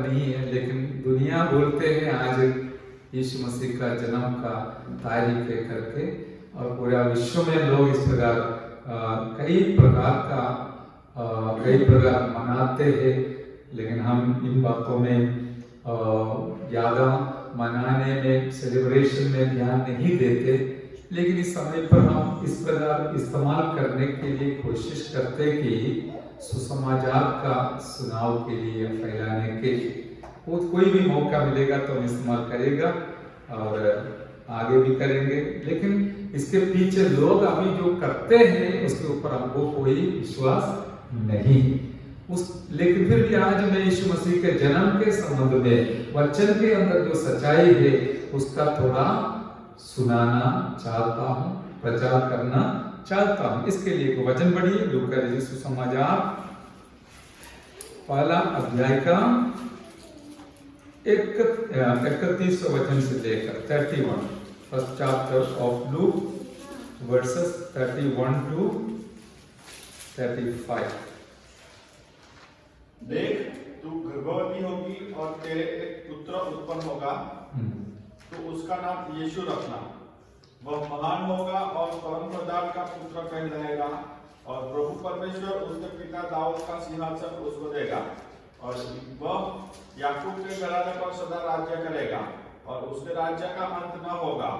नहीं है, लेकिन दुनिया बोलते हैं आज यीशु मसीह का जन्म का तारीख करके, और पूरा विश्व में लोग इस प्रकार कई प्रकार मनाते हैं। लेकिन हम इन बातों में ज़्यादा मनाने में, सेलिब्रेशन में ध्यान नहीं देते, लेकिन इस समय पर हम इस प्रकार इस्तेमाल करने के लिए कोशिश करते कि सुसमाचार का सुनाव के लिए, फैलाने के वो कोई भी मौका मिलेगा तो हम इस्तेमाल करेगा और आगे भी करेंगे। लेकिन इसके पीछे लोग अभी जो करते हैं उसके ऊपर हमको कोई विश्वास नहीं। लेकिन फिर भी आज मैं यीशु मसीह के जन्म के संबंध में वचन के अंदर जो सच्चाई है उसका थोड़ा सुनाना चाहता हूँ, प्रचार करना चाहता हूँ। इसके लिए एक वचन पढ़िए, लूका रचित सुसमाचार पहला अध्याय का 31 वचन से लेकर 31, first chapter of look versus 31 to 35। देख, तू गर्भवती होगी और तेरे एक पुत्र उत्पन्न होगा, तो उसका नाम यीशु रखना। वह महान होगा और परम प्रधान का पुत्र कहलाएगा, और प्रभु परमेश्वर उसके पिता दाऊद का सिंहासन उसको देगा, और वह याकूब के घराने पर सदा राज्य करेगा, और उसके राज्य का अंत न होगा।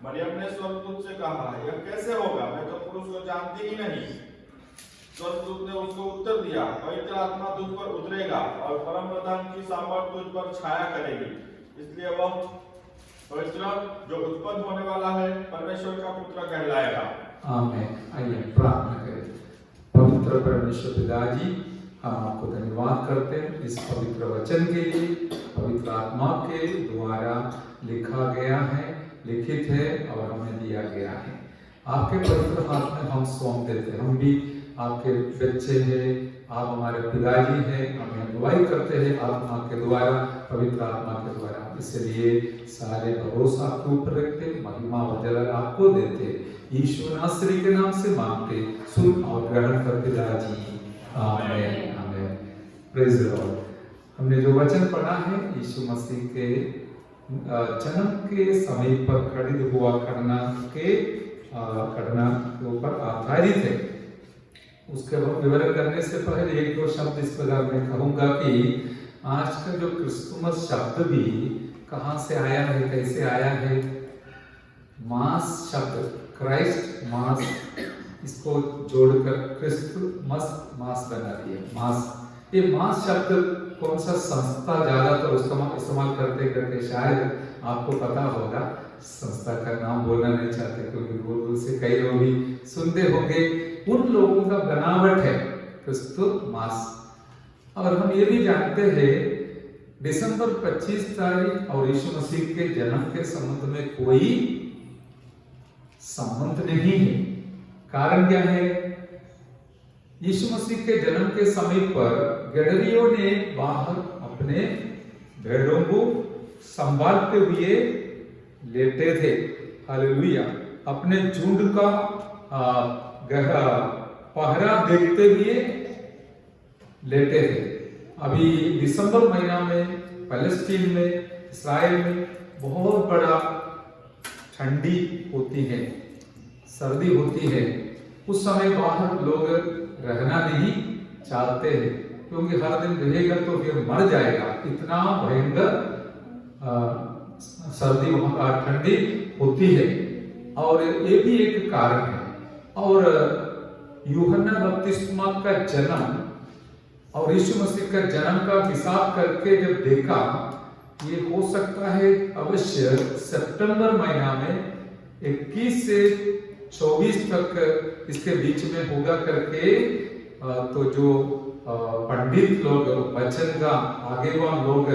मरियम ने स्वर्गदूत से कहा, यह कैसे होगा, मैं तो पुरुष को जानती ही नहीं। स्वर्गदूत ने उसको उत्तर दिया, पवित्र आत्मा तुझ पर उतरेगा और परम प्रधान की सामर्थ तुझ पर छाया करेगी, इसलिए वह पवित्र जो उत्पन्न होने वाला है परमेश्वर का पुत्र कहलाएगा। आमीन। आइए प्रार्थना करें। पवित्र परमेश्वर पिताजी, हम आपको धन्यवाद करते हैं इस पवित्र वचन के लिए, पवित्र आत्मा के द्वारा लिखा गया है, लिखित है और हमें दिया गया है। आपके पवित्र हाथ में हम सौंप देते हैं। हम भी आपके बच्चे हैं, आप हमारे पिताजी हैं, हमें अगुवाई करते हैं आत्मा के द्वारा, पवित्र आत्मा के द्वारा। इसलिए सारे भरोसा आपके ऊपर रखते, महिमा और जलाल आपको देते, यीशु नासरी के नाम से मांगते, सुन और ग्रहण कर पिताजी। आमीन, आमीन। Praise the Lord. हमने जो वचन पढ़ा है यीशु मसीह के जन्म के समय पर खड़ित हुआ घटना के ऊपर आधारित है। उसके विवरण करने से पहले एक दो शब्द इस प्रकार मैं कहूँगा कि आज का जो क्रिसमस शब्द भी कहाँ से आया है, कैसे आया है। मास शब्द, क्राइस्ट मास, इसको जोड़कर क्रिसमस मास बना दिया। मास, ये मास शब्द कौन सा संस्था ज्यादातर उसका इस्तेमाल करते शायद आपको पता होगा। संस्था का नाम बोलना नहीं चाहते क्योंकि दूर से कई लोग भी सुनते होंगे। उन लोगों का बनावट है क्रिस्तु मास। और हम ये भी जानते हैं दिसंबर 25 तारीख और यीशु मसीह के जन्म के संबंध में कोई संबंध नहीं है। कारण क्या है? यीशु मसीह के जन्म के समय पर गडरियों ने बाहर अपने भेड़ों को संभालते हुए लेटे थे। हालेलुया। अपने झुंड का गहरा पहरा देखते हुए लेटे थे। अभी दिसंबर महीना में पैलेस्टीन में, इस्राएल में बहुत बड़ा ठंडी होती है, सर्दी होती है। उस समय बाहर लोग रहना नहीं चाहते हैं क्योंकि हर दिन रहेगा तो फिर मर जाएगा, इतना भयंकर सर्दी वहां ठंडी होती है। और ये भी एक कारण है। और यूहन्ना बपतिस्मा का जन्म और यीशु मसीह का जन्म का हिसाब करके जब देखा, ये हो सकता है अवश्य सितंबर महीना में 21 से 24 तक इसके बीच में होगा करके तो जो पंडित लोग, वचन का आगेवान लोग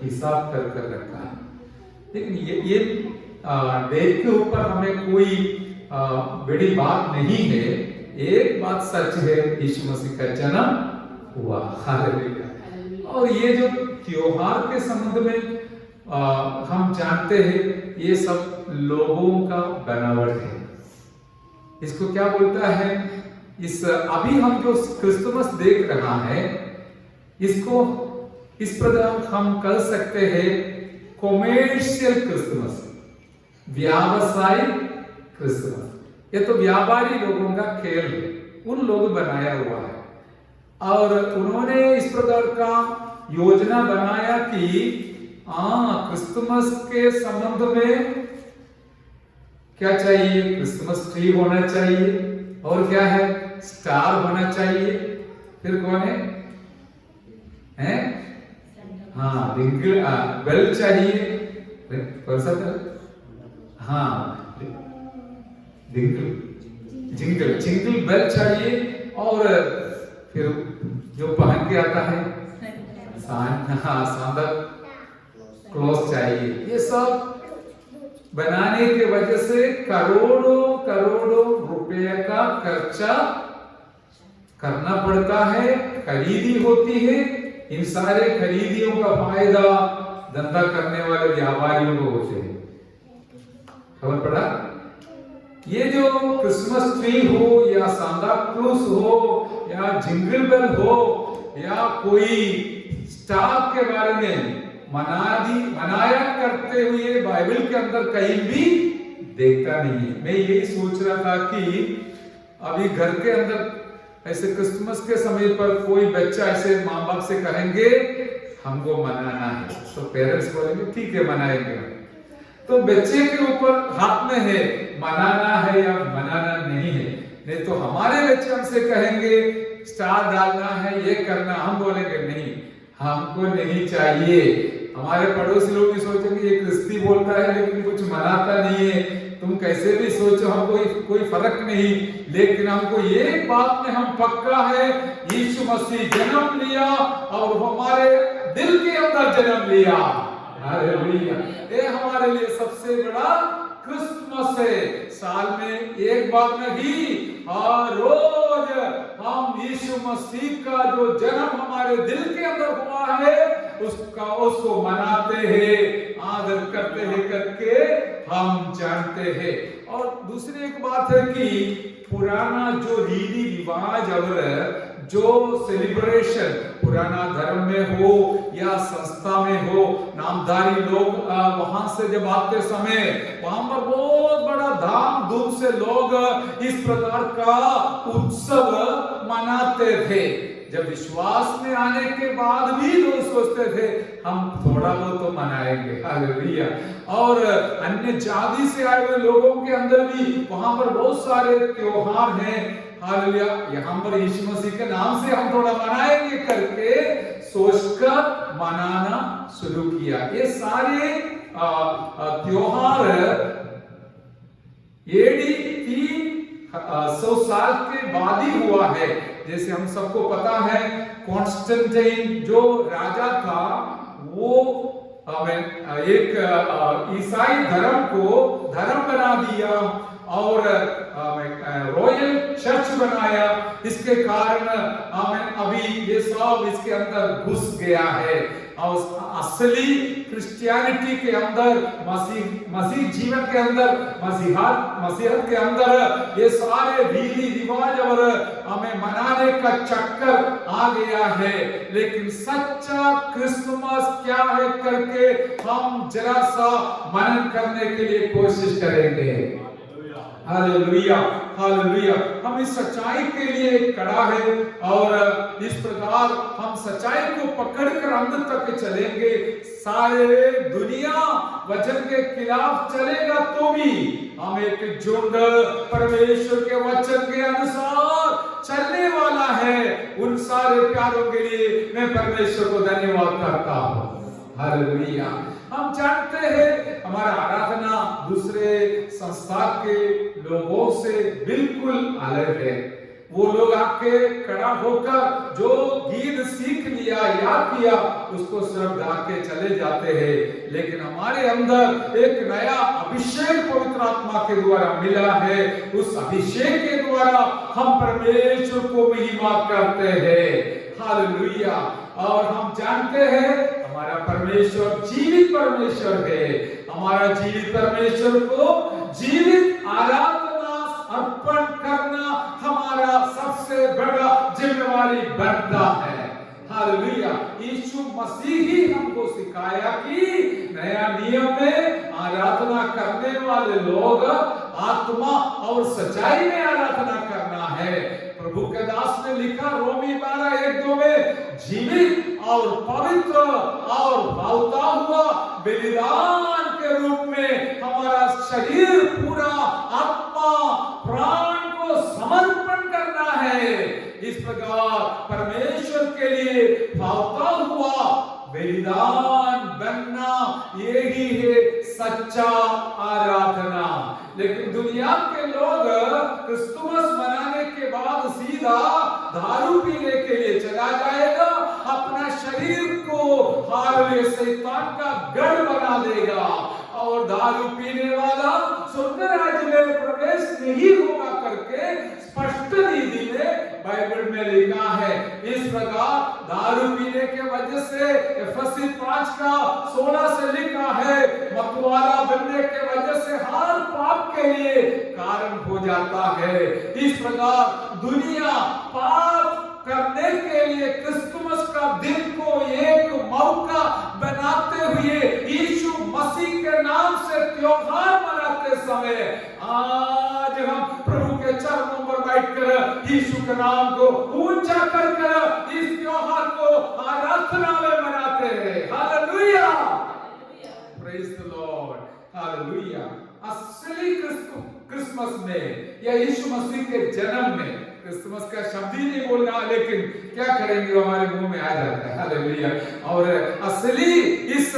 हिसाब कर रखा है। लेकिन ये डेट के ऊपर हमें कोई बड़ी बात नहीं है। एक बात सच है, यीशु मसीह का जन्म हुआ। हालेलुया। और ये जो त्योहार के संबंध में हम जानते हैं, ये सब लोगों का बनावट है। इसको क्या बोलता है? इस अभी हम जो क्रिसमस देख रहा है, इसको इस प्रकार हम कह सकते हैं कॉमर्शियल क्रिसमस, व्यावसायिक क्रिसमस। ये तो व्यापारी लोगों का खेल है, उन लोग बनाया हुआ है। और उन्होंने इस प्रकार का योजना बनाया कि क्रिसमस के संबंध में क्या चाहिए, क्रिसमस ट्री होना चाहिए, और क्या है, स्टार होना चाहिए। फिर कौन है, हैं? हाँ, डिंगल बेल चाहिए, कौन सा बेल? हाँ, जिंगल जिंगल बेल चाहिए। और फिर जो पहन के आता है सांता क्लॉज चाहिए। ये सब बनाने के वजह से करोड़ों करोड़ों रुपए का खर्चा करना पड़ता है, खरीदी होती है। इन सारे खरीदियों का फायदा धंधा करने वाले व्यापारियों को होते हैं। खबर पड़ा? ये जो क्रिसमस ट्री हो या सांता क्लॉज हो या जिंगल बेल हो या कोई स्टार के बारे में मनाया करते हुए बाइबल के अंदर कहीं भी देखता नहीं है। मैं यही सोच रहा था कि अभी घर के अंदर ऐसे क्रिसमस के समय पर कोई बच्चा ऐसे माँ बाप से कहेंगे हमको मनाना है, तो पेरेंट्स बोलेंगे ठीक है मनाएंगे। तो बच्चे के ऊपर हाथ में है मनाना है या मनाना नहीं है। नहीं तो हमारे बच्चे हमसे कहेंगे स्टार डालना है, ये करना, हम बोलेंगे नहीं, हमको नहीं चाहिए। हमारे पड़ोसी लोग भी सोचेंगे ये क्रिस्ती बोलता है लेकिन कुछ मनाता नहीं है, तुम कैसे भी सोचो, हमको कोई फर्क नहीं। लेकिन हमको एक बात में हम पक्का है, यीशु मसीह जन्म लिया और हमारे दिल के अंदर जन्म लिया। हालेलुया। ये हमारे लिए सबसे बड़ा क्रिसमस है। साल में एक बार नहीं, हर रोज हम यीशु मसीह का जो जन्म हमारे दिल के अंदर हुआ है उसको मनाते हैं, आदर करते हैं करके हम जानते हैं। और दूसरी एक बात है कि पुराना जो रीति रिवाज और जो सेलिब्रेशन पुराना धर्म में हो या संस्था में हो, नामधारी लोग वहां से जब आते समय वहां पर बहुत बड़ा धाम धूम से लोग इस प्रकार का उत्सव मनाते थे। जब विश्वास में आने के बाद भी लोग सोचते थे हम थोड़ा बहुत तो मनाएंगे। हालेलुया। और अन्य जाति से आए हुए लोगों के अंदर भी वहां पर बहुत सारे त्योहार हैं। हालेलुया। यहाँ पर यीशु मसीह के नाम से हम थोड़ा मनाएंगे करके सोचकर मनाना शुरू किया। ये सारे त्योहार एडी 300 साल के बाद ही हुआ है। जैसे हम सबको पता है कॉन्स्टेंटाइन जो राजा था वो एक ईसाई धर्म को धर्म बना दिया और रॉयल चर्च बनाया। इसके कारण अभी ये सब इसके अंदर घुस गया है। और असली क्रिश्चियनिटी के अंदर मसीह जीवन के अंदर मसीहत के अंदर ये सारे रीति रिवाज और हमें मनाने का चक्कर आ गया है। लेकिन सच्चा क्रिसमस क्या है करके हम जरा सा मनन करने के लिए कोशिश करेंगे। Hallelujah, hallelujah. हम इस सच्चाई के लिए खड़ा है और इस प्रकार हम सच्चाई को पकड़कर अंत तक चलेंगे। सारे दुनिया वचन के खिलाफ चलेगा तो भी हम एक झुंड परमेश्वर के वचन के अनुसार चलने वाला है। उन सारे प्यारों के लिए मैं परमेश्वर को धन्यवाद करता हूँ। हालेलुया। हम जानते हैं हमारा आराधना दूसरे संस्था के लोगों से बिल्कुल अलग है। वो लोग आके खड़ा होकर जो गीत सीख लिया याद किया उसको सिर्फ गा के चले जाते हैं। लेकिन हमारे अंदर एक नया अभिषेक पवित्र आत्मा के द्वारा मिला है। उस अभिषेक के द्वारा हम परमेश्वर को महिमा करते हैं। हालेलुया। और हम जानते हैं हमारा परमेश्वर जीवित परमेश्वर है। हमारा जीवित परमेश्वर को जीवित आराधना अर्पण करना हमारा सबसे बड़ा जिम्मेवारी बनता है। हालेलुया। यीशु मसीह ही हमको सिखाया कि नया नियम में आराधना करने वाले लोग आत्मा और सच्चाई में आराधना करना है। प्रभु के दास ने लिखा रोमी 12:1-2 में, जीवित और पवित्र और भावता हुआ बलिदान के रूप में हमारा शरीर पूरा आत्मा प्राण को समर्पण करना है। इस प्रकार परमेश्वर के लिए भावता हुआ बलिदान बनना यही है सच्चा आराधना। लेकिन दुनिया के लोग क्रिसमस मनाने के बाद सीधा दारू पीने के लिए चला जाएगा, अपना शरीर को हालेलुया शैतान का गढ़ बना देगा और दारू पीने वाला स्वर्ग राज्य में प्रवेश नहीं होगा करके स्पष्ट नीति में बाइबल में लिखा है। इस प्रकार दारू पीने के वजह से एफएससी 5:16 से लिखा है, मतवाला बनने के वजह से हर पाप के लिए कारण हो जाता है। इस प्रकार दुनिया पाप करने के लिए क्रिसमस का दिन को एक मौका बनाते हुए यीशु मसीह के नाम से त्योहार मनाते समय आज हम प्रभु के चरणों पर बैठकर यीशु के नाम को ऊंचा कर इस त्योहार को आराधना में मनाते हैं। Hallelujah, praise the Lord, hallelujah. असली क्रिसमस में या यीशु मसीह के जन्म में, क्रिसमस का शब्द ही नहीं बोलना लेकिन क्या करेंगे हमारे मुंह में आ जाता है। हालेलुया। और असली इस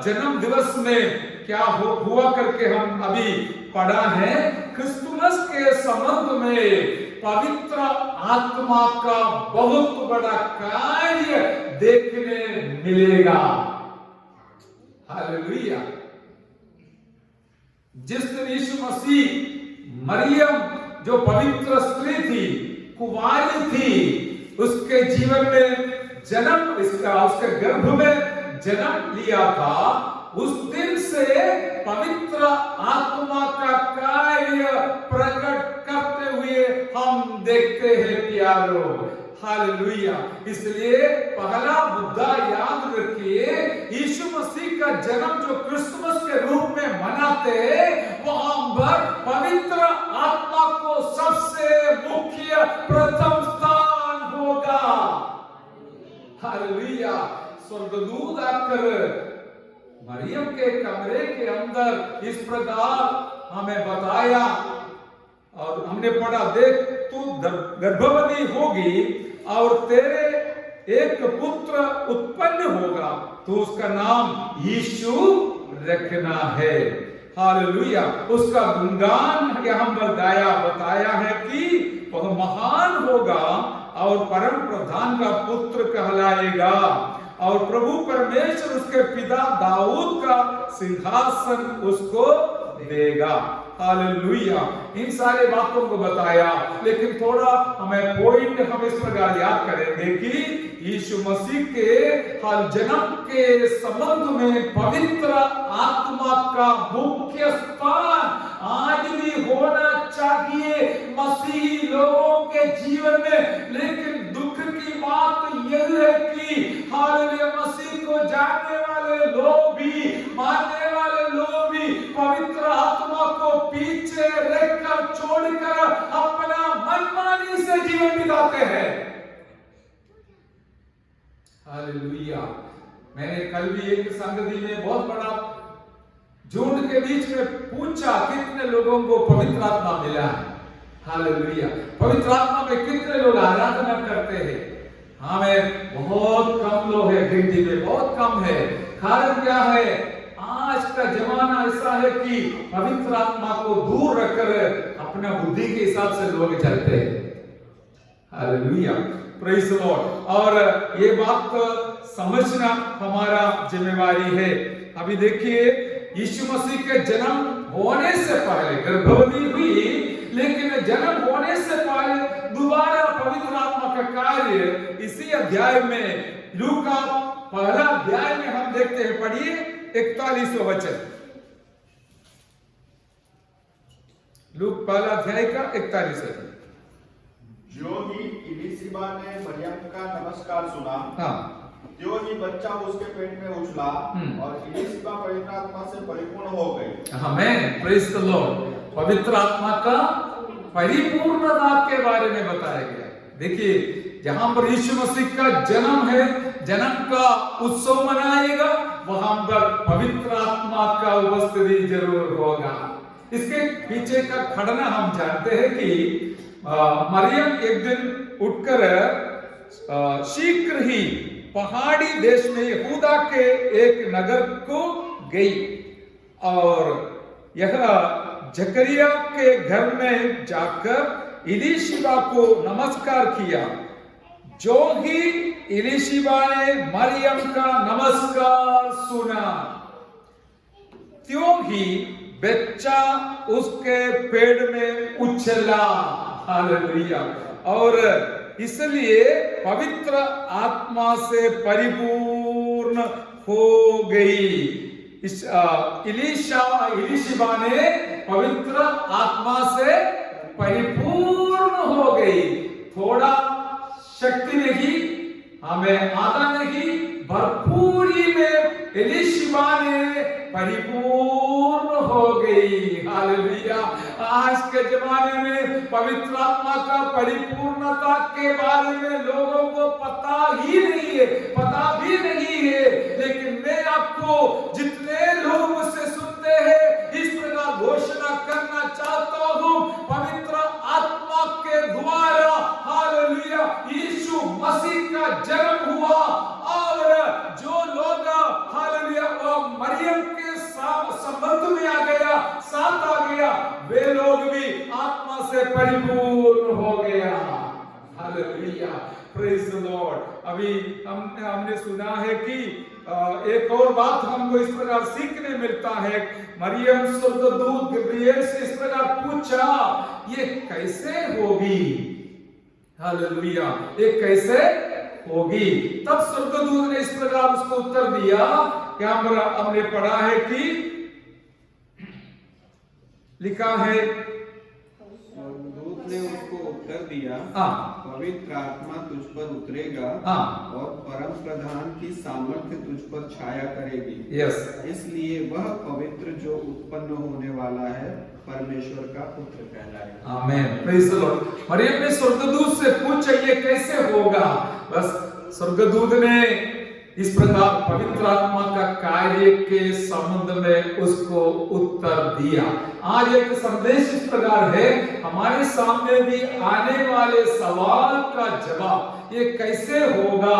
जन्म दिवस में क्या हुआ करके हम अभी पढ़ा है, क्रिसमस के संबंध में पवित्र आत्मा का बहुत बड़ा कार्य देखने मिलेगा। हालेलुया। जिस दिन यीशु मसीह मरियम जो पवित्र स्त्री थी, कुंवारी थी, उसके जीवन में जन्म, उसके गर्भ में जन्म लिया था, उस दिन से पवित्र आत्मा का कार्य प्रकट करते हुए हम देखते हैं प्यारो। हालेलुया। इसलिए पहला मुद्दा याद रखिए, यीशु मसीह का जन्म जो क्रिसमस के रूप में मनाते हैं, वहां पर पवित्र आत्मा को सबसे मुख्य प्रथम स्थान होगा। हालेलुया। स्वर्गदूत आकर मरियम के कमरे के अंदर इस प्रकार हमें बताया और हमने पढ़ा, देख तू गर्भवती होगी और तेरे एक पुत्र उत्पन्न होगा, तो उसका नाम यीशु रखना है। हालेलुया। उसका गुणगान यहाँ पर बताया है कि वह महान होगा और परम प्रधान का पुत्र कहलाएगा और प्रभु परमेश्वर उसके पिता दाऊद का सिंहासन उसको देगा। हालेलुया। इन सारे बातों को बताया, लेकिन थोड़ा हमें पॉइंट हम इस प्रकार याद करेंगे कि यीशु मसीह के जन्म के संबंध में पवित्र आत्मा का मुख्य स्थान आज भी होना चाहिए मसीही लोगों के जीवन में। लेकिन दुख की बात यह है कि हालेलुया, मसीह को जानने वाले लोग भी, मानने वाले लोग भी पवित्र आत्मा को पीछे रखकर छोड़कर अपना मनमानी से जीवन बिताते हैं। हालेलुया। मैंने कल भी एक संगति में बहुत बड़ा झुंड के बीच में पूछा, कितने लोगों को पवित्र आत्मा मिला है? हालेलुया। पवित्र आत्मा में कितने लोग आराधना करते हैं? हमें बहुत कम लोग हैं, गिनती में बहुत कम है। कारण क्या है? आज का जमाना ऐसा है कि पवित्र आत्मा को दूर रखकर अपना बुद्धि के हिसाब से लोग चलते हैं। Hallelujah, praise the Lord. और ये बात समझना हमारा जिम्मेवारी है। अभी देखिए, यीशु मसीह के जन्म होने से पहले गर्भवती हुई, लेकिन जन्म होने से पहले दोबारा पवित्र आत्मा का कार्य इसी अध्याय में, लूका पहला अध्याय में हम देखते हैं। पढ़िए 41वां वचन, लूक पहला अध्याय का 41वां। जो ही इलीशिबा ने मरियम का नमस्कार सुना, हाँ, त्यो ही बच्चा उसके पेट में उछला और इलीशिबा पवित्र आत्मा से परिपूर्ण हो गई। आमेन, प्रेज द लॉर्ड। पवित्र आत्मा का परिपूर्णता के बारे में बताया गया। देखिए, जहां पर यीशु मसीह का जन्म है, जन्म का उत्सव मनाएगा, वहां पर पवित्र आत्मा का उपस्थिति जरूर होगा। इसके पीछे का खड़ना हम जानते हैं कि मरियम एक दिन उठकर शीघ्र ही पहाड़ी देश में यहूदा के एक नगर को गई और यह जकरिया के घर में जाकर इलीशिबा को नमस्कार किया। जो ही इलीशिबा ने मरियम का नमस्कार सुना, त्यों ही बच्चा उसके पेट में उछला। हालेलुया। और इसलिए पवित्र आत्मा से परिपूर्ण हो गई। इलीशिबा ने पवित्र आत्मा से परिपूर्ण हो गई। थोड़ा शक्ति नहीं, हमें आधा नहीं, भरपूरी में इलीशिबा ने परिपूर्ण हो गई। हालेलुया। आज के जमाने में पवित्र आत्मा का परिपूर्णता के बारे में लोगों को पता ही नहीं है, पता भी नहीं है। लेकिन मैं आपको, जितने लोग मुझसे सुनते हैं, इस प्रकार घोषणा करना चाहता हूं, पवित्र आत्मा के द्वारा, हालेलुया, यीशु मसीह का जन्म हुआ और जो लोग, हालेलुया, वो मरियम के संबंध में आ गया, साथ आ गया, वे लोग भी आत्मा से परिपूर्ण हो गया। Hallelujah, praise the Lord. अभी हमने सुना है कि एक और बात हमको इस प्रकार सीखने मिलता है। मरियम स्वर्गदूत गब्रिएल से इस प्रकार पूछा, ये कैसे होगी? हालेलुया, ये कैसे होगी? तब स्वर्गदूत ने इस प्रकार उसको उत्तर दिया कि हमने पढ़ा है कि लिखा है, स्वर्गदूत ने उसको उत्तर दिया, पवित्र आत्मा तुझ पर उतरेगा और परम प्रधान की सामर्थ्य तुझ पर छाया करेगी। यस, इसलिए वह पवित्र जो उत्पन्न होने वाला है परमेश्वर का पुत्र कहलाएगा। आमेन, प्रेज द लॉर्ड। मरियम ने स्वर्गदूत से पूछा, ये कैसे होगा? बस स्वर्गदूत ने इस प्रकार पवित्र आत्मा का कार्य के संबंध में उसको उत्तर दिया। आज एक संदेश इस प्रकार है, हमारे सामने भी आने वाले सवाल का जवाब, ये कैसे होगा,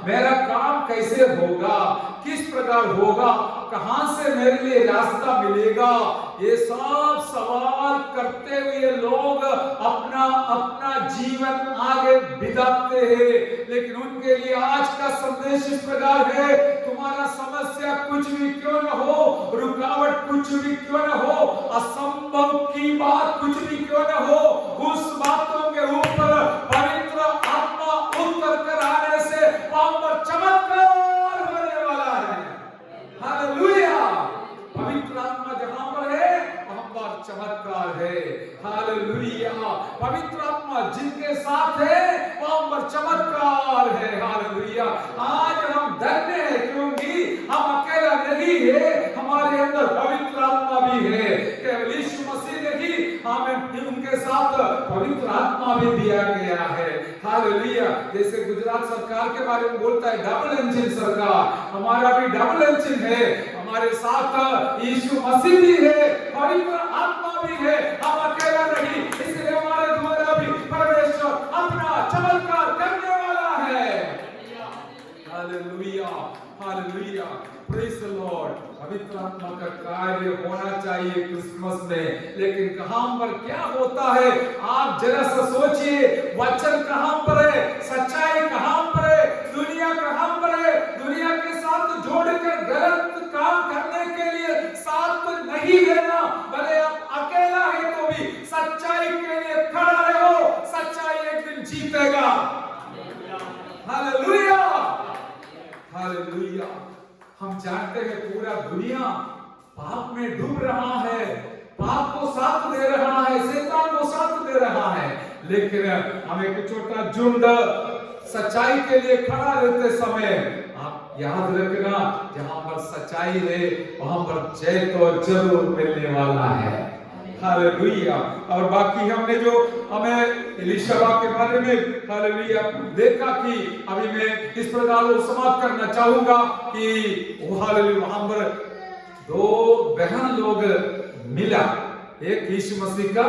मेरा काम कैसे होगा, किस प्रकार होगा, कहां से मेरे लिए रास्ता मिलेगा, ये सब सवाल करते हुए लोग अपना अपना जीवन आगे बिताते हैं। लेकिन उनके लिए आज का संदेश इस प्रकार है, तुम्हारा समस्या कुछ भी क्यों न हो, रुकावट कुछ भी क्यों न हो, असंभव की बात कुछ भी क्यों न हो, उस बातों के ऊपर पवित्र आत्मा उत्तर कर आने से वहां पर चमत्कार होने वाला है। हालेलुया। पवित्र आत्मा जहां पर है वहां पर चमत्कार है। हालेलुया। पवित्र आत्मा जिनके साथ है वहां पर चमत्कार है। हालेलुया। आज हम धन्य हैं क्योंकि हम अकेला नहीं है, हमारे अंदर पवित्र आत्मा भी है। केवल यीशु मसीह ने ही हमें उनके साथ पवित्र आत्मा भी दिया गया है। हालेलुया। जैसे गुजरात सरकार के बारे में बोलता है, डबल इंजन सरकार, हमारा भी डबल इंजन है। हमारे साथ यीशु मसीह भी है, पवित्र आत्मा भी है, हम अकेला नहीं। इसलिए हमारे द्वारा भी परमेश्वर अपना चमत्कार करने वाला है। Hallelujah, hallelujah, praise the Lord. पवित्र आत्मा का कार्य होना चाहिए क्रिसमस में, लेकिन कहां पर क्या होता है? आप जरा सा सोचिए, वचन कहां पर है, सच्चाई कहां पर है, दुनिया कहां पर है? दुनिया के साथ जोड़कर गलत काम करने के लिए साथ नहीं देना। भले आप अकेला है तो भी सच्चाई के लिए खड़ा रहो, सच्चाई एक दिन जीतेगा। Hallelujah, hallelujah. हम जानते हैं पूरा दुनिया पाप में डूब रहा है, पाप को साथ दे रहा है, शैतान को साथ दे रहा है। लेकिन हम एक छोटा झुंड सच्चाई के लिए खड़ा रहते समय आप याद रखना, जहां पर सच्चाई है वहां पर जय तो जरूर मिलने वाला है। हालेलुया। और बाकी हमने जो हमें एलीशा के बारे में हालेलुया देखा कि अभी मैं इस प्रकार समाप्त करना चाहूंगा कि हालेलुया वहां पर दो बहन लोग मिला, एक यीशु मसीह का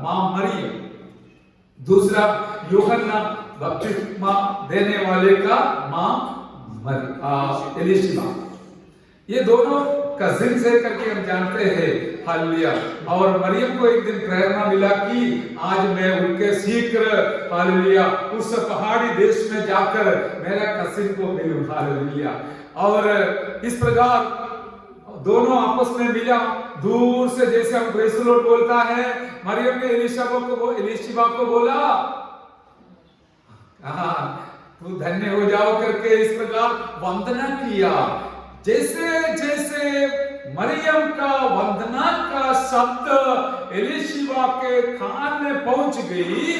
मां मरियम, दूसरा यूहन्ना बपतिस्मा देने वाले का मां एलीशा। ये दोनों कजिन से करके हम जानते हैं। हालेलुया। और मरियम को एक दिन प्रेरणा मिला कि आज मैं उनके शीघ्र हालेलुया उस पहाड़ी देश में जाकर मेरा कजिन को मिलूं। हालेलुया। और इस प्रकार दोनों आपस में मिला, दूर से जैसे हम प्रेज़ द लॉर्ड बोलता है, मरियम ने एलीशा को बोला तू धन्य हो जाओ करके इस प्रकार वंदना किया। जैसे जैसे मरियम का वंदना का शब्द एलीशा के कान में पहुंच गई,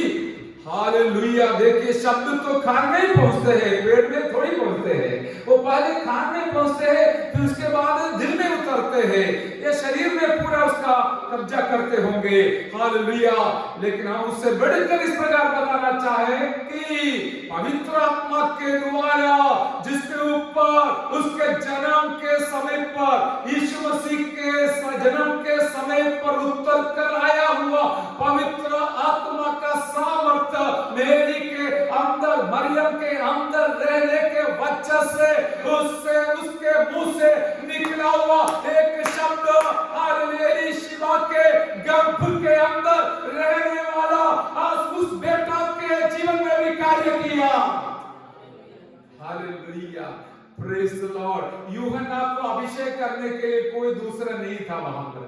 हालेलुया। देखिए शब्द तो कान में ही पहुंचते हैं, पेट में थोड़ी पहुंचते हैं। वो पहले कान में पहुंचते हैं, फिर उसके बाद दिल में उतरते हैं, ये शरीर में पूरा उसका कब्जा करते होंगे। हालेलुया। लेकिन हम उससे बढ़कर इस प्रकार बताना चाहें कि पवित्र आत्मा के द्वारा जिसके ऊपर उसके जन्म के समय पर यीशु मसीह के जन्म के समय पर उतर कर आया हुआ पवित्र आत्मा का सामर्थ्य मेरी के अंदर, मरियम के अंदर रहने के वजह से उससे उसके मुंह से निकला हुआ एक शब्द एलीशा के गर्भ के अंदर रहने वाला आज उस बेटा के जीवन में भी कार्य किया। हालेलुया। Praise the Lord. यूहन्ना को अभिषेक करने के लिए कोई दूसरा नहीं था वहां पर,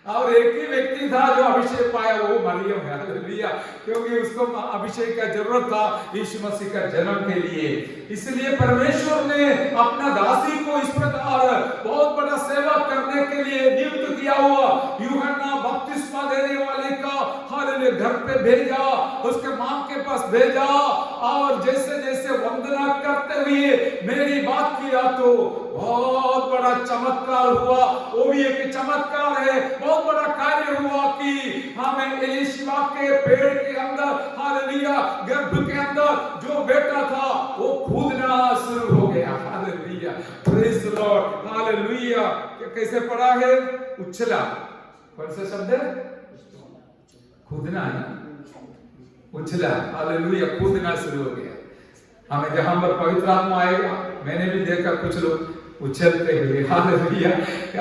और एक ही व्यक्ति था जो अभिषेक पाया, वो मरियम है। हालेलुया। क्योंकि उसको अभिषेक का जरूरत था यीशु मसीह का जन्म के लिए। इसलिए परमेश्वर ने अपना दासी को इस प्रकार बहुत बड़ा सेवा करने के लिए नियुक्त किया हुआ यूहन्ना बपतिस्मा देने वाले का हालेलुया घर पे भेजा, उसके मां के पास भेजा। और जैसे जैसे वंदना करते हुए मेरी बात किया तो बहुत बड़ा चमत्कार हुआ। वो भी एक चमत्कार है, बहुत बड़ा कार्य हुआ कि हमें एलीशा के पेड़ के अंदर हालेलुया गर्भ के अंदर जो बेटा था वो कूदना शुरू हो गया। Hallelujah. Praise the Lord. Hallelujah. कैसे पढ़ा है? उछला। कौन सा शब्द है? कूदना है, उछला। हालेलुया। कूदना शुरू हो गया। हमें जहां पर पवित्र आत्मा आएगा, मैंने भी देखा कुछ लोग उछलते हुए। हालेलुया।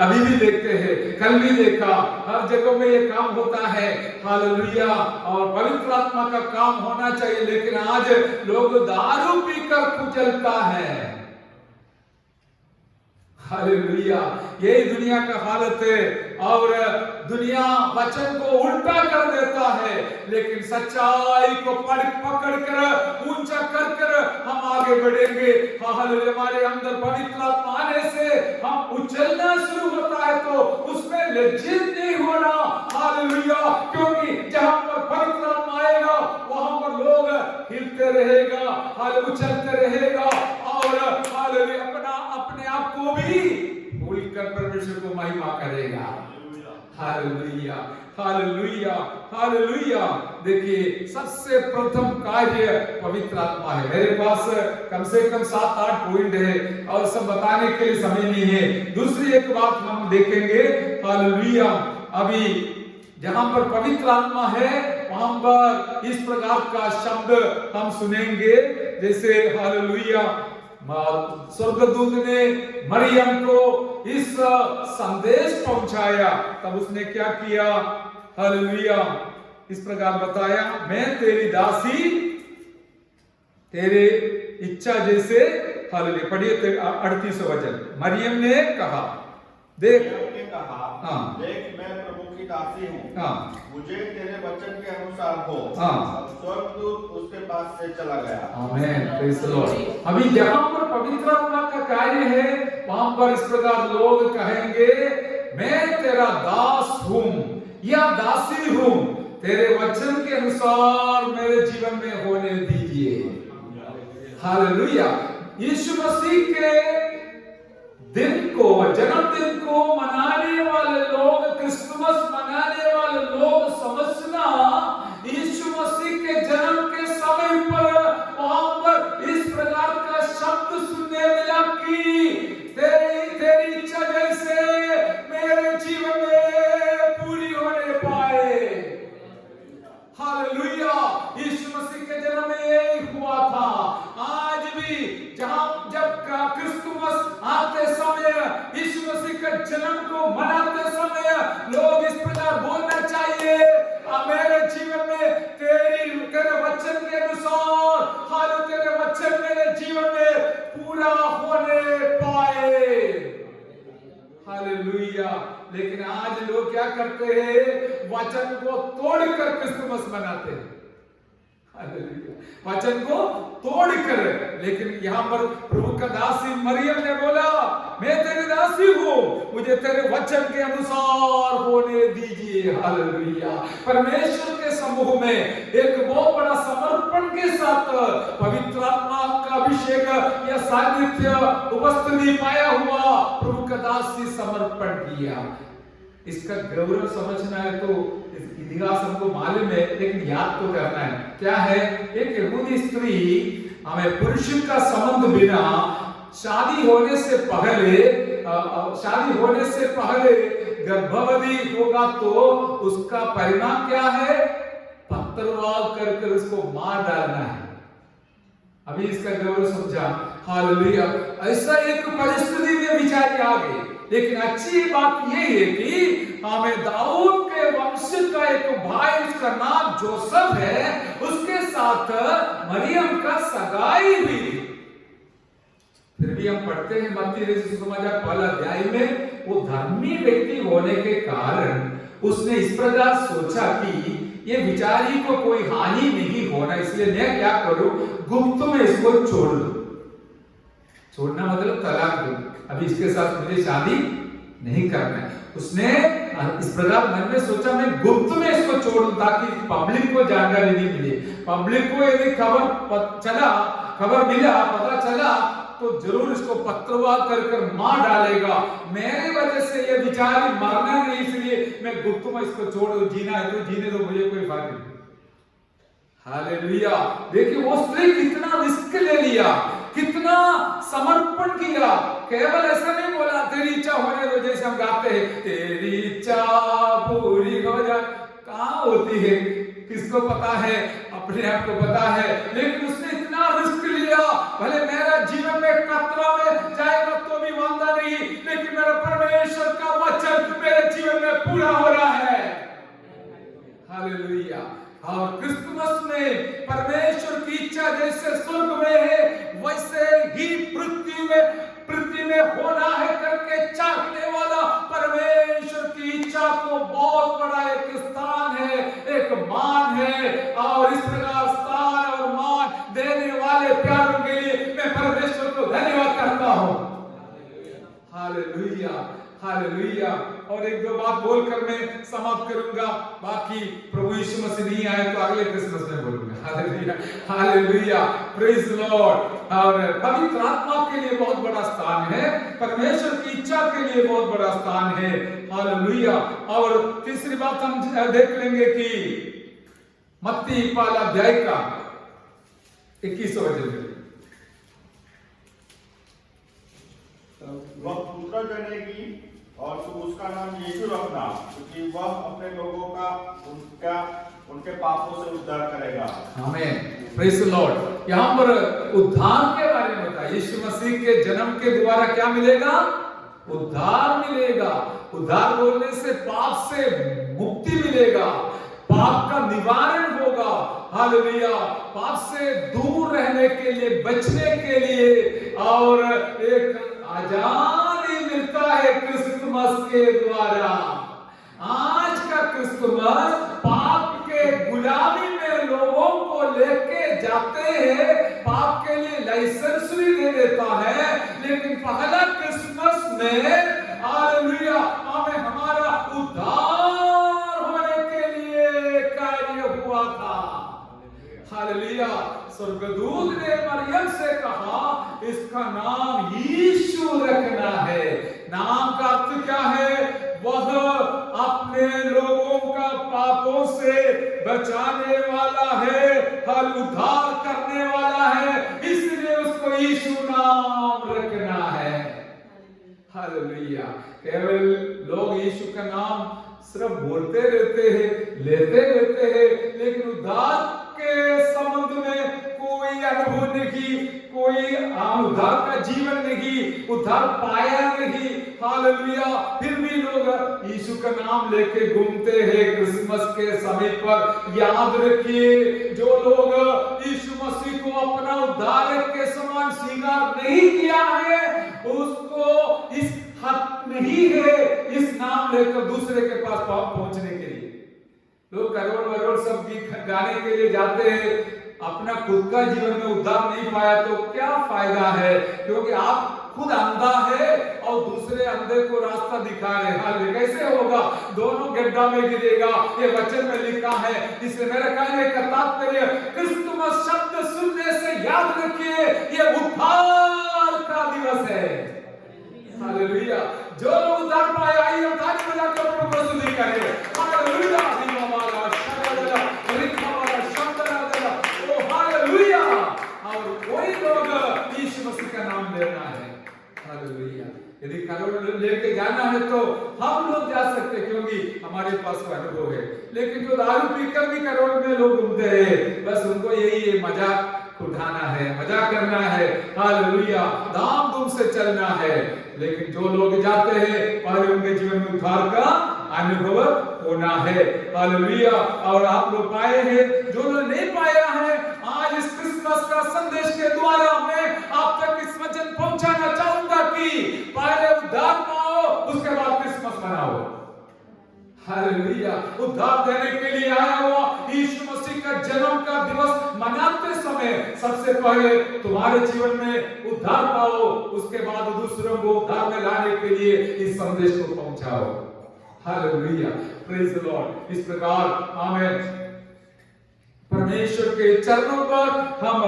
अभी भी देखते हैं, कल भी देखा, हर जगह में ये काम होता है। हालेलुया। और पवित्र आत्मा का काम होना चाहिए, लेकिन आज लोग दारू पीकर कुचलता है। हालेलुया। यही दुनिया का हालत है। और दुनिया वचन को उल्टा कर देता है, लेकिन सच्चाई को पकड़ कर ऊंचा कर कर हम आगे बढ़ेंगे। हालेलुया। हमारे अंदर पवित्र आत्मा आने से हम उछलना शुरू होता है तो उसमें लज्जित नहीं होना। हालेलुया। क्योंकि जहां पर पवित्र आत्मा आएगा वहां पर लोग हिलते रहेगा, उछलते रहेगा और हालेलुया अपने आप को भी भूलकर परमेश्वर को महिमा करेगा। हालेलुया। हालेलुया। हालेलुया। देखिए सबसे प्रथम कार्य पवित्र आत्मा है। मेरे पास कम से कम 7-8 पॉइंट है और सब बताने के लिए समय नहीं है। दूसरी एक बात हम देखेंगे। हालेलुया। अभी जहां पर पवित्र आत्मा है वहां पर इस प्रकार का शब्द हम सुनेंगे, जैसे हालेलुया स्वर्गदूत ने मरियम को इस संदेश पहुंचाया, तब उसने क्या किया? हालेलुया। इस प्रकार बताया, मैं तेरी दासी तेरे इच्छा जैसे। हालेलुया। पढ़िए 38 वचन। मरियम ने कहा, देख मैं प्रभु की दासी हूँ, मुझे तेरे वचन के अनुसार हो। स्वर्गदूत उसके पास से चला गया। आमीन। Praise the Lord. अभी जहां पर पवित्र आत्मा का कार्य है वहां पर इस प्रकार लोग कहेंगे, मैं तेरा दास हूं या दासी हूं, तेरे वचन के अनुसार मेरे जीवन में होने दीजिए। हालेलुया। यीशु मसीह के दिन को, जन्मदिन को मनाने वाले लोग, क्रिसमस मनाने वाले लोग समझना, यीशु मसीह के जन्म के समय पर वहां पर इस प्रकार का शब्द सुनने मिला कि तेरी इच्छा जैसे मेरे जीवन में पूरी होने पाए। हालेलुया। यीशु मसीह के जन्म में यही हुआ था। आज भी जब क्रिसमस आते समय, यीशु मसीह के जन्म को मनाते समय लोग इस प्रकार बोलना चाहिए, मेरे जीवन में तेरे वचन के अनुसार, हाल तेरे वचन मेरे जीवन में पूरा होने पाए। हालेलुया। लेकिन आज लोग क्या करते हैं? वचन को तोड़कर क्रिसमस मनाते हैं। हालेलुया। वचन को तोड़कर। लेकिन यहाँ पर प्रभु का दासी मरियम ने बोला, मैं तेरी दासी हूँ, मुझे तेरे वचन के अनुसार होने दीजिए। हालेलुया। परमेश्वर के समूह में एक बहुत बड़ा समर्पण के साथ पवित्र आत्मा का अभिषेक या सानिध्य उपस्थिति पाया हुआ प्रभु का दासी समर्पण किया। इसका गौरव समझना है तो इतिहास हमको मालूम है, लेकिन याद तो करना है। क्या है? एक यहूदी स्त्री हमें पुरुष का संबंध बिना शादी होने से पहले गर्भवती होगा तो उसका परिणाम क्या है? पत्थरवाह कर उसको मार डालना है। अभी इसका गौरव समझा। हालेलुया। ऐसा एक परिस्थिति में विचार आ गई। लेकिन अच्छी बात यह है कि हमें दाऊद के वंश का एक भाई, उसका नाम जोसेफ है, उसके साथ मरियम का सगाई हुई। फिर भी हम पढ़ते हैं मत्ती सुसमाचार पहला अध्याय में, वो धर्मी व्यक्ति होने के कारण उसने इस प्रकार सोचा कि ये बिचारी को कोई हानि नहीं होना, इसलिए मैं क्या करूं, गुप्त में इसको छोड़ दूं। छोड़ना मतलब तलाक दूं, अभी इसके साथ मुझे शादी नहीं करना है। उसने इस प्रकार मन में सोचा, मैं गुप्त में इसको छोड़ दूं ताकि पब्लिक को जानकारी नहीं मिले। पब्लिक को यदि खबर मिला, पता चला तो जरूर इसको पत्रवाह कर मार डालेगा। मेरे वजह से ये बिचारी मरना नहीं, इसलिए मैं गुप्त में इसको छोड़ दूं। जीना है तो जीने दो, मुझे कोई फर्क नहीं। हालेलुया। देखिए वो स्त्री कितना रिस्क ले लिया, कितना समर्पण किया। केवल ऐसा नहीं बोला तेरी इच्छा होने दो, जैसे हम गाते हैं तेरी इच्छा पूरी हो जाए। कहाँ होती है? किसको पता है? अपने आप को पता है। लेकिन उसने इतना रिस्क लिया, भले मेरा जीवन में खतरा में जाएगा तो भी वांदा नहीं, लेकिन मेरा परमेश्वर का वचन मेरे जीवन में पूरा हो रहा है। हालेलुया। और क्रिसमस में परमेश्वर की इच्छा जैसे स्वर्ग में है, वैसे ही पृथ्वी में होना है करके चाहने वाला परमेश्वर की इच्छा को बहुत बड़ा एक स्थान है, एक मान है। और इस प्रकार स्थान और मान देने वाले प्यारों के लिए मैं परमेश्वर को धन्यवाद करता हूं। हालेलुया। हालेलुया। और एक दो बात बोलकर मैं समाप्त करूंगा, बाकी प्रभु यीशु मसीह नहीं आए तो अगले क्रिसमस में बोलूंगा। Hallelujah. Hallelujah. Praise the Lord. और पवित्र आत्मा के लिए बहुत बड़ा स्थान है, परमेश्वर की इच्छा के लिए बहुत बड़ा स्थान है। हालेलुया। और तीसरी बात हम देख लेंगे कि मत्ती पहला अध्याय का 21वां वचन, वह पुत्र जनेगी और तू उसका नाम यीशु रखना, क्योंकि वह अपने लोगों का उनके पापों से उद्धार करेगा। आमीन। Praise the Lord. यहाँ पर उद्धार के बारे में बताया। यीशु मसीह के जन्म के द्वारा क्या मिलेगा? उद्धार मिलेगा। उद्धार बोलने से पाप से मुक्ति मिलेगा, पाप का निवारण होगा। हालेलुया। पाप से दूर रहने के लिए, बचने के लिए, और एक आजादी मिलता है क्रिसमस के द्वारा। आज का क्रिसमस पाप के गुलामी में लोगों को लेके जाते हैं, पाप के लिए लाइसेंस भी दे देता है। लेकिन पहला क्रिसमस में हालेलुया हमें हमारा उद्धार होने के लिए स्वर्गदूत ने मरियम से कहा इसका नाम यीशु रखना है। नाम का अर्थ क्या है? वह अपने लोगों का पापों से बचाने वाला है, हर उद्धार करने वाला है, इसलिए उसको यीशु नाम रखना है। हालेलुया। केवल लोग यीशु का नाम सिर्फ बोलते रहते हैं, लेते रहते हैं, लेकिन उद्धार के संबंध में कोई अनुभव नहीं, कोई उद्धार का जीवन नहीं, उद्धार पाया नहीं। हालेलुया। फिर भी लोग यीशु का नाम लेके घूमते हैं क्रिसमस के समय पर। याद रखिए, जो लोग यीशु मसीह को अपना उद्धारक के समान स्वीकार नहीं किया है, उसको इस हक नहीं है इस नाम लेकर दूसरे के पास पहुंचने के लिए। लोग करोड़ करोड़ सब गीत गाने के लिए जाते हैं, अपना खुद का जीवन में उद्धार नहीं पाया तो क्या फायदा है? क्योंकि आप खुद अंधा है और दूसरे अंधे को रास्ता दिखा रहे हैं। कैसे होगा? दोनों गड्ढा में गिरेगा, ये वचन में लिखा है। इसलिए मेरा कहने का तात्पर्य, क्रिसमस शब्द सुनने से याद रखिए, ये उद्धार का दिवस है। हालेलुया। जो लोग उद्धार पाए, आइए उद्धार में जाकर प्रभु को स्तुति करें। हालेलुया। और कोई लोग यीशु मसीह का नाम लेना है। हालेलुया। यदि करोड़ लेके जाना है तो हम लोग जा सकते हैं, क्योंकि हमारे पास वो अनुभव है। लेकिन जो दारू पीकर भी करोड़ में लोग घूमते हैं, बस उनको यही मजाक उठाना है, मजाक करना है। हालेलुया। धाम धूम से चलना है। लेकिन जो लोग जाते हैं, पहले उनके जीवन में उद्धार का अनुभव होना है। हालेलुया। और आप लोग पाए हैं, जो लोग नहीं पाया है, आज इस क्रिसमस का संदेश के द्वारा मैं आप तक इस वचन पहुंचाना चाहूंगा कि पहले उद्धार पाओ, उसके बाद क्रिसमस मनाओ। हालेलुया। उद्धार देने के लिए आया हुआ यीशु मसीह का जन्म का दिवस मनाते समय सबसे पहले तुम्हारे जीवन में उद्धार पाओ, उसके बाद दूसरों को उद्धार में लाने के लिए इस संदेश को पहुंचाओ। हालेलुया। Praise the Lord. इस प्रकार हमें परमेश्वर के चरणों पर हम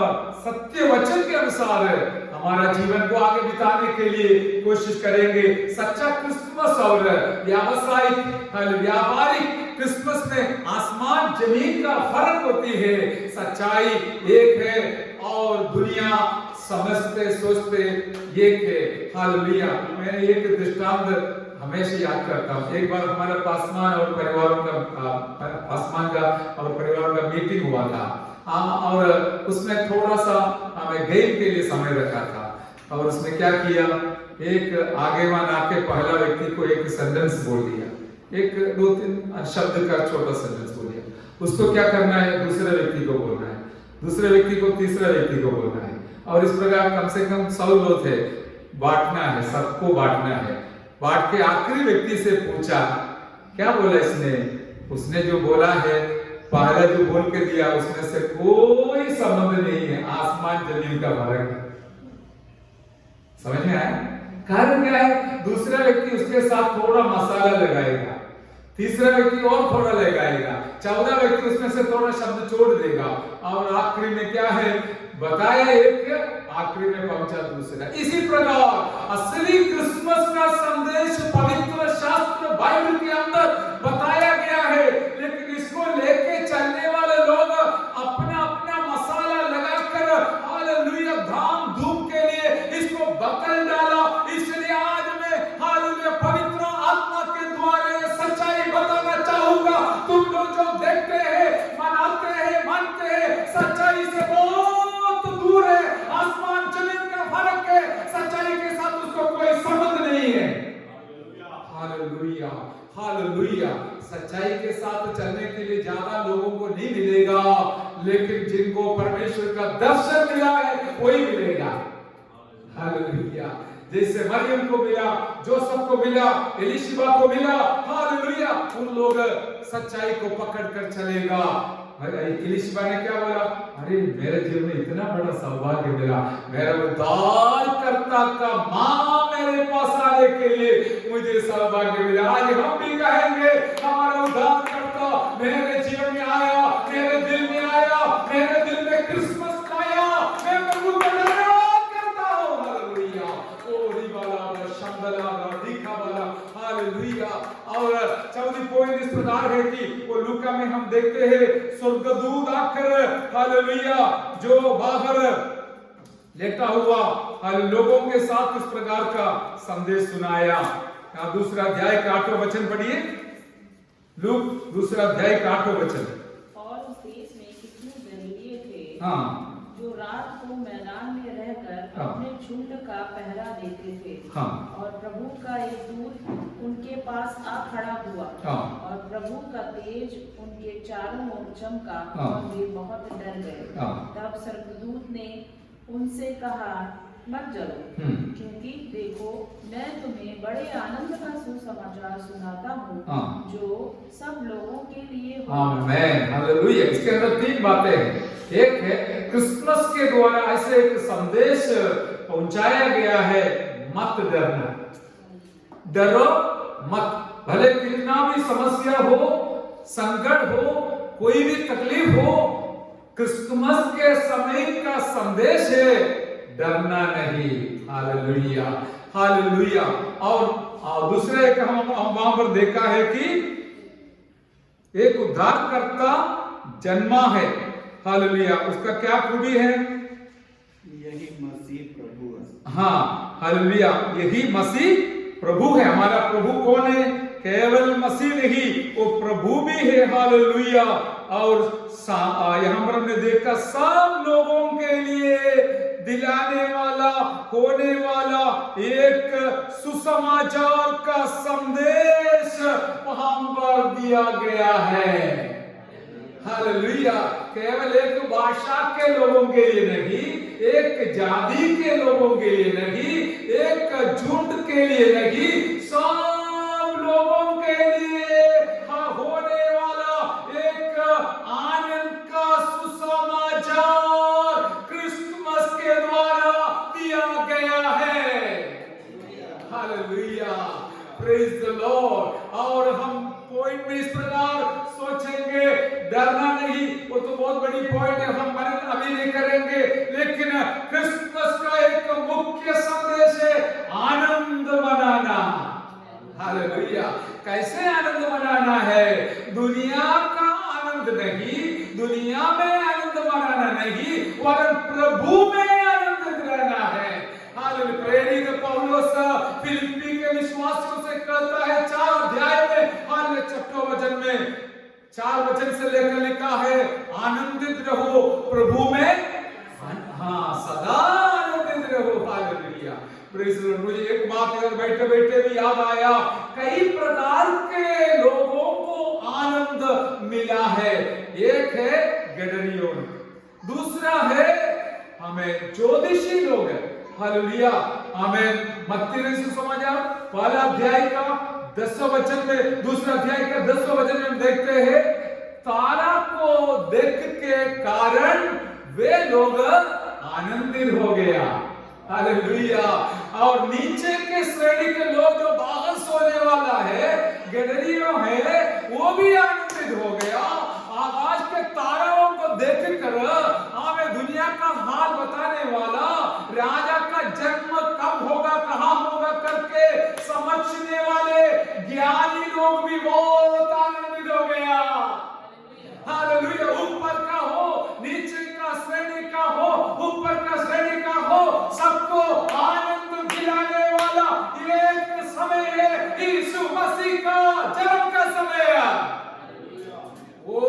सत्य वचन के अनुसार हमारा जीवन को आगे बिताने के लिए कोशिश करेंगे। सच्चा क्रिसमस और व्यापारिक क्रिसमस में आसमान जमीन का फर्क होती है। सच्चाई एक है और दुनिया समझते सोचते एक है। हालेलुया। मैंने एक दृष्टांत हमेशा याद करता हूँ। एक बार हमारा पासवान और परिवारों का मीटिंग हुआ था, और उसमें थोड़ा सा हमें गेम के लिए समय रखा था। और उसने क्या किया, एक आगे वहां आके पहला व्यक्ति को एक सेंटेंस बोल दिया, एक 2-3 शब्द का छोटा सेंटेंस बोल दिया। उसको क्या करना है, दूसरे व्यक्ति को बोलना है, दूसरे व्यक्ति को तीसरे व्यक्ति को बोलना है। और इस प्रकार कम से कम 100 लोग थे, बांटना है, सबको बांटना है। बांट के आखिरी व्यक्ति से पूछा, क्या बोला इसने? उसने जो बोला है, पहला जो बोल के दिया, उसमें से कोई संबंध नहीं है, आसमान जमीन का फर्क है। समझ में आया? कारण क्या है? दूसरा व्यक्ति उसके साथ थोड़ा मसाला लगाएगा, तीसरा व्यक्ति और थोड़ा लगाएगा, 14 व्यक्ति उसमें से थोड़ा शब्द छोड़ देगा, और आखिरी में क्या है, बताया एक, आखिरी में पहुंचा दूसरा। इसी प्रकार असली क्रिसमस का संदेश पवित्र शास्त्र बाइबल के अंदर बताया गया है, लेकिन इसको लेके चलने वाले लोग अपना अपना मसाला लगाकर हालेलुया धाम धूम के लिए इसको बदल डाला। इसलिए आज मैं हालेलुया पवित्र आत्मा के द्वारा सच्चाई बताना चाहूंगा। तुम लोग जो देखते हैं, मनाते हैं, मानते हैं, सच्चाई से बहुत दूर है, आसमान जमीन का फर्क है। सच्चाई के साथ उसको कोई संबंध नहीं है। Hallelujah, hallelujah. सच्चाई के साथ चलने के लिए ज्यादा लोगों को नहीं मिलेगा, लेकिन जिनको परमेश्वर का दर्शन मिला है वही मिलेगा। हालेलुया। जैसे मरियम को मिला, जोसेफ को मिला, एलिशिबा को मिला, हालेलुया, उन लोग सच्चाई को पकड़ कर चलेगा। एलिशिबा ने क्या बोला? अरे मेरे जीवन में इतना बड़ा सौभाग्य मिला, मेरा उद्धारकर्ता का मां मेरे पास आने के लिए मुझे सौभाग्य मिला। आज हम भी कहेंगे, हमारा उद्धारकर्ता मेरे जीवन में आया, मेरे दिल में आया, मेरे दिल में क्रिसमस लाया। दिखा वाला, हालेलुया। और चौथी पॉइंट इस प्रकार है कि वो लूका में हम देखते हैं स्वर्गदूत आकर, हालेलुया, जो बाहर लेटा हुआ लोगों के साथ इस प्रकार का संदेश सुनाया। दूसरा अध्याय का 8वां वचन पढ़िए, लूक दूसरा अध्याय का 8वां वचन। और उस देश में कितने गलीले थे जो रात को मैदान में रहकर अपने झुंड का पहरा देते थे। और प्रभु का एक दूत उनके पास आ खड़ा हुआ और प्रभु का तेज उनके चारों ओर चमका और वे बहुत डर गए। तब स्वर्गदूत ने उनसे कहा, मत डरो, क्योंकि देखो मैं तुम्हें बड़े आनंद का सुसमाचार सुनाता हूँ जो सब लोगों के लिए होगा। आमीन, हालेलुया। इसके अंदर 3 बातें हैं। एक है क्रिसमस के द्वारा ऐसे एक संदेश पहुंचाया गया है, मत डरना, डरो मत। भले कितना भी समस्या हो, संकट हो, कोई भी तकलीफ हो, क्रिसमस के समय का संदेश है, डरना नहीं। Hallelujah, hallelujah. और दूसरे एक हम वहां पर देखा है कि एक उद्धारकर्ता जन्मा है, हालेलुया। उसका क्या खूबी है? यही मसीह प्रभु है। हाँ, हालेलुया, यही मसीह प्रभु है। हमारा प्रभु कौन है? केवल मसीह नहीं, वो प्रभु भी है, हालेलुया। और यहाँ पर हमने देखा सब लोगों के लिए दिलाने वाला, होने वाला एक सुसमाचार का संदेश वहां पर दिया गया है, हालेलुया। केवल एक भाषा के लोगों के लिए नहीं, एक जाति के लोगों के लिए नहीं, एक झुंड के लिए नहीं, सब लोगों के लिए होने वाला एक आनंद का सुसमाचार क्रिसमस के द्वारा दिया गया है, हालेलुया, प्रेज द लॉर्ड। और हम पॉइंट में इस प्रकार सोचेंगे, डरना नहीं, वो तो बहुत बड़ी पॉइंट है, हम अभी नहीं करेंगे। लेकिन क्रिसमस का एक मुख्य संदेश है आनंद मनाना, हालेलुया। कैसे आनंद मनाना है? दुनिया का आनंद नहीं, दुनिया में आनंद मनाना नहीं, वरन प्रभु में आनंद रहना है। हालेलुया। प्रेरित पौलुस फिलिप्पी के विश्वासियों से कहता है 4 अध्याय में, हालेलुया, 6वें वचन में 4 वचन से लेकर लिखा है, आनंदित रहो प्रभु में, हाँ, सदा आनंदित रहो, हालेलुया, प्रेज़ द लॉर्ड। मुझे एक बात अगर बैठे बैठे भी याद आया, कई प्रकार के लोगों को आनंद मिला है। एक है गडरियों, दूसरा है हमें ज्योतिषी लोग है, हालेलुया। हमें मत्ती रचित सुसमाचार 1 अध्याय का 10वां वचन में, दूसरा अध्याय का 10वां वचन में हम देखते हैं, तारा को देख के कारण वे लोग आनंदित हो गया, हालेलुया। और नीचे के श्रेणी के लोग जो बाहर सोने वाला है, गडरियों है, वो भी आनंदित हो गया। आकाश के तारों को देखकर हमें दुनिया का हाल बताने वाला, राजा का जन्म कब होगा, कहां होगा करके समझने वाले ज्ञानी लोग भी बहुत आनंदित हो गया, हालेलुया। ऊपर का हो, नीचे का श्रेणी का हो, ऊपर का श्रेणी का हो, सबको आनंद दिलाने वाला एक समय है, यीशु मसीह का जन्म का समय है। वो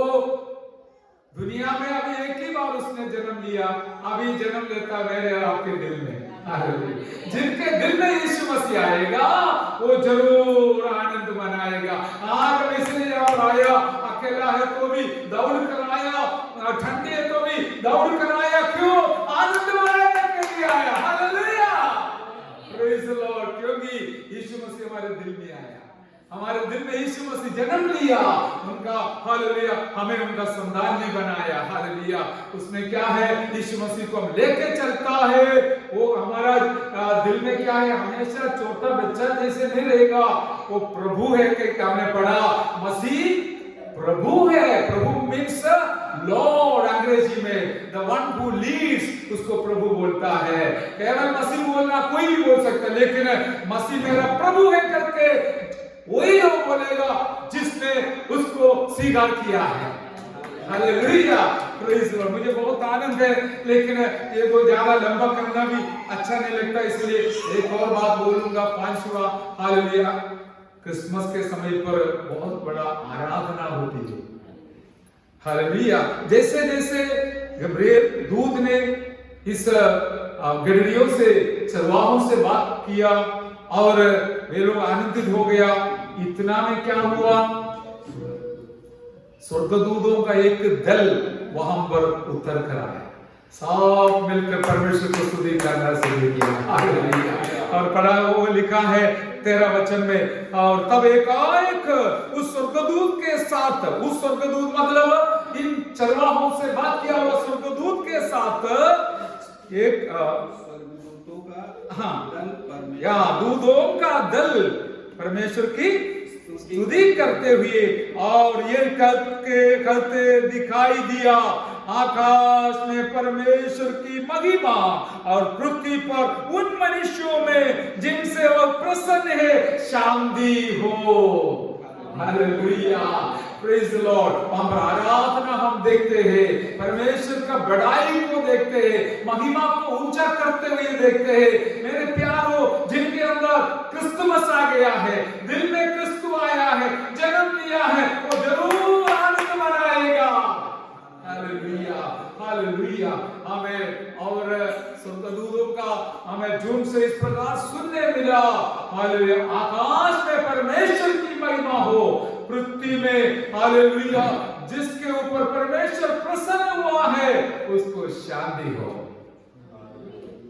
दुनिया में अभी एक ही बार उसने जन्म लिया, अभी जन्म लेता मेरे और आपके दिल में, हालेलुया। जिनके दिल में यीशु मसीह आएगा वो जरूर आनंद मनाएगा। आज इसलिए और आया, अकेला है तो भी दौड़ कर आया, ठंडी है तो भी दौड़ कर आया, क्यों? आनंद मनाने के लिए आया, हालेलुया, प्रेज़ द लॉर्ड। क्योंकि यीशु मसीह हमारे दिल में आया, हमारे दिल में यीशु मसीह जन्म लिया, उनका, हालेलुया, हमें उनका संतान भी बनाया, हालेलुया। उसमें क्या है? यीशु मसीह को हम लेके चलता है, वो हमारा दिल में क्या है? हमेशा छोटा बच्चा जैसे नहीं रहेगा, वो प्रभु है कि हमने पढ़ा, मसीह प्रभु है। प्रभु मीन्स लॉर्ड अंग्रेजी में, द वन हु लीड्स, उसको प्रभु बोलता है। केवल मसीह बोलना कोई भी बोल सकता है, लेकिन मसीह मेरा प्रभु है करके वही लोग बोलेगा जिसने उसको स्वीकार किया है। Hallelujah, praise the Lord. मुझे बहुत आनंद है, लेकिन ये तो ज्यादा लंबा करना भी अच्छा नहीं लगता, इसलिए एक और बात बोलूंगा, 5वां। हालेलुया, क्रिसमस के समय पर बहुत बड़ा आराधना होती है। हालेलुया, जैसे जैसे गब्रिएल दूत ने इस गडरियों से, चरवाहों से बात किया और वे लोग आनंदित हो गया, इतना में क्या हुआ, स्वर्गदूतों का एक दल वहां पर उतर कर आया, सब मिलकर परमेश्वर को स्तुति करना शुरू किया। हालेलुया। और पढ़ा वो लिखा है 13 वचन में, और तब एकाएक उस स्वर्गदूत के साथ, उस स्वर्गदूत मतलब इन चरवाहों से बात किया हुआ स्वर्गदूत के साथ एक स्वर्गदूतों का दल, या दूतों का दल परमेश्वर की स्तुति करते हुए, और ये करते दिखाई दिया, आकाश में परमेश्वर की महिमा और पृथ्वी पर उन मनुष्यों में जिनसे वह प्रसन्न है शांति हो। Hallelujah, praise the Lord. वहां पर आराधना हम देखते हैं, परमेश्वर का बड़ाई को देखते हैं, महिमा को ऊंचा करते हुए देखते हैं। मेरे प्यारो, जिनके अंदर क्रिसमस आ गया है, दिल में क्रिस्तु आया है, जन्म लिया है, वो जरूर आनंद मनाएगा। Hallelujah, hallelujah. हमें और स्वर्गदूतों का हमें झूम से इस प्रकार सुनने मिला, हालेलुया, आकाश में परमेश्वर की महिमा हो, पृथ्वी में, हालेलुया, जिसके ऊपर परमेश्वर प्रसन्न हुआ है उसको शांति हो।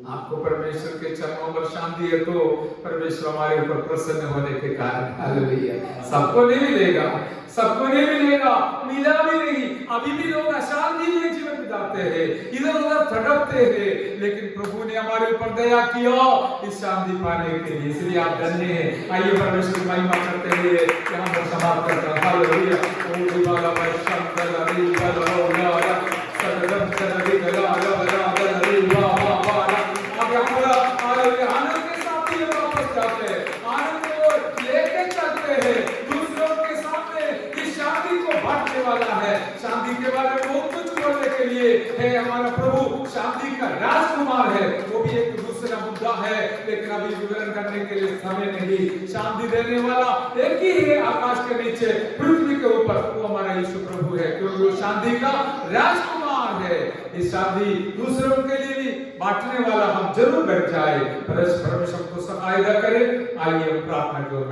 आपको परमेश्वर के चरणों पर शांति है तो परमेश्वर हमारे ऊपर प्रसन्न होने के कारण, हालेलुया। सबको नहीं मिलेगा, सबको नहीं मिलेगा, मिला भी नहीं। अभी भी लोग अशांति में जीवन बिताते हैं, इधर उधर भटकते हैं, लेकिन प्रभु ने हमारे ऊपर दया किया इस शांति पाने के लिए, इसलिए आप धन्य हैं। आइए परमेश्वर की महिमा करते हुए यहाँ पर समाप्त करते हैं। हालेलुया। आनंद के साथ ही वापस जाते हैं, आनंद को लेके चलते हैं, दूसरों के सामने इस शांति को बांटने वाला है। शांति के बारे में बहुत कुछ बोलने के लिए है, हमारा प्रभु शांति का राजकुमार है, वो भी एक दूसरा मुद्दा है, लेकिन अभी विवरण करने के लिए समय नहीं। शांति देने वाला एक ही है आकाश के नीचे, पृथ्वी के ऊपर, वो हमारा यीशु प्रभु है, क्योंकि वो शांति का राजकुमार है। इस शांति दूसरों के लिए भी बांटने वाला हम जरूर बैठ जाए। परमेश्वर को सहायता करे। आइए प्रार्थना करें।